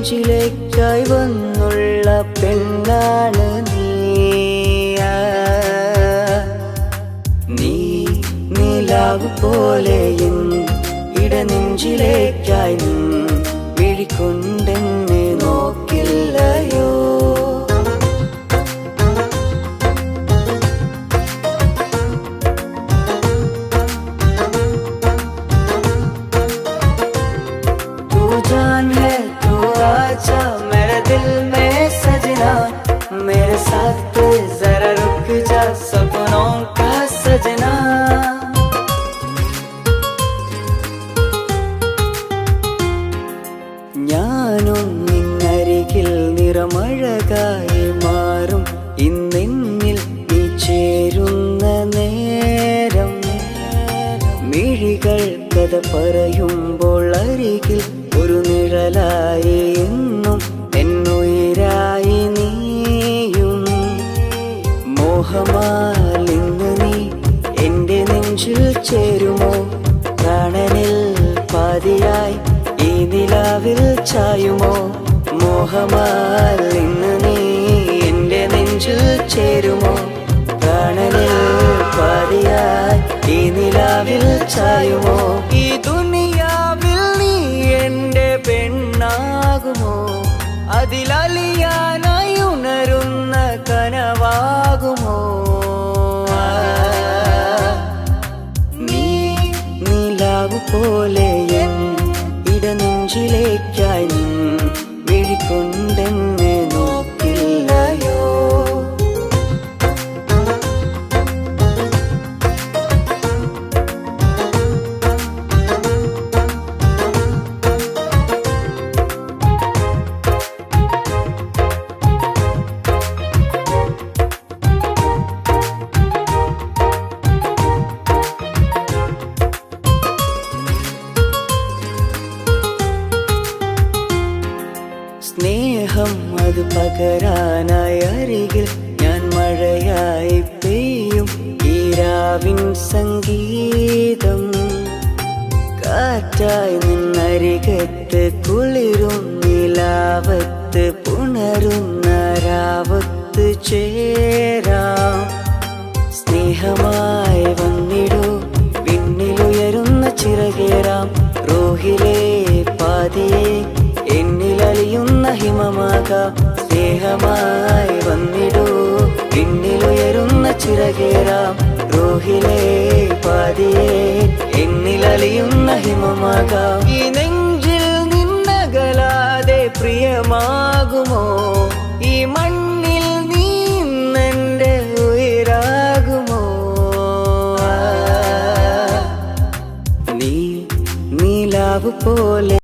നെഞ്ചിലേക്കായി വന്നുള്ള പെണ്ണാണ് നീ നിലാവ് പോലെ ഇടനെഞ്ചിലേക്കായി വിഴിക്കൊണ്ടെന്നെ നോക്കില്ലയോ. आजा मेरे दिल में सजना, मेरे साथ जरा रुक जा सपनों का सजना. ഞാനും നിന്നരികിൽ നിറമഴകായി മാറും ഇന്നെന്നിൽ നീ ചേരുന്ന നേരം. മിഴികൾ കഥ പറയുമ്പോൾ അരികിൽ ഒരു നിഴലായി എന്നും എന്നുയിരായി നീയും. മോഹമാൽ ഇന്ന് നീ എൻ്റെ നെഞ്ചിൽ ചേരുമോ? പ്രാണനിൽ പാതിയായി ഈ നിലാവിൽ ചായുമോ? മോഹമാൽ ഇന്ന് നീ എൻ്റെ നെഞ്ചിൽ ചേരുമോ? പ്രാണനിൽ പാതിയായി ഈ നിലാവിൽ ചായുമോ? ഈ ദുനിയാവിൽ നീ എൻ്റെ പെണ്ണാകുമോ? അതിലലിയാനായി ഉണരുന്ന കനവാകുമോ? നീ നിലാവ് പോലെ ഇടനെഞ്ചിലേക്കായി വിഴിക്കൊണ്ടെന്നെ നോക്കില്ലയോ. സ്നേഹം അത് പകരാനായി അരികിൽ ഞാൻ മഴയായി പെയ്യും ഈ രാവിൻ സംഗീതം. കാറ്റായി നിന്നരികത്ത് കുളിരും നിലാവത്ത് പുണരുന്ന രാവത്ത് ചേരാം. സ്നേഹമായി വന്നിടൂ വിണ്ണിലുയരുന്ന ചിറകേറാം. റൂഹിലെ പാതിയെ എന്നിലലിയുന്ന ഹിമമാകാം. സ്നേഹമായി വന്നിടൂ വിണ്ണിലുയരുന്ന ചിറകേറാം. റൂഹിലെ പാതിയെ എന്നിലലിയുന്ന ഹിമമാകാം. ഈ നെഞ്ചിൽ നിന്നകലാതെ പ്രിയമാകുമോ? ഈ മണ്ണിൽ നീ ഇന്നെൻ്റെ ഉയരാകുമോ? നീ നിലാവ് പോലെ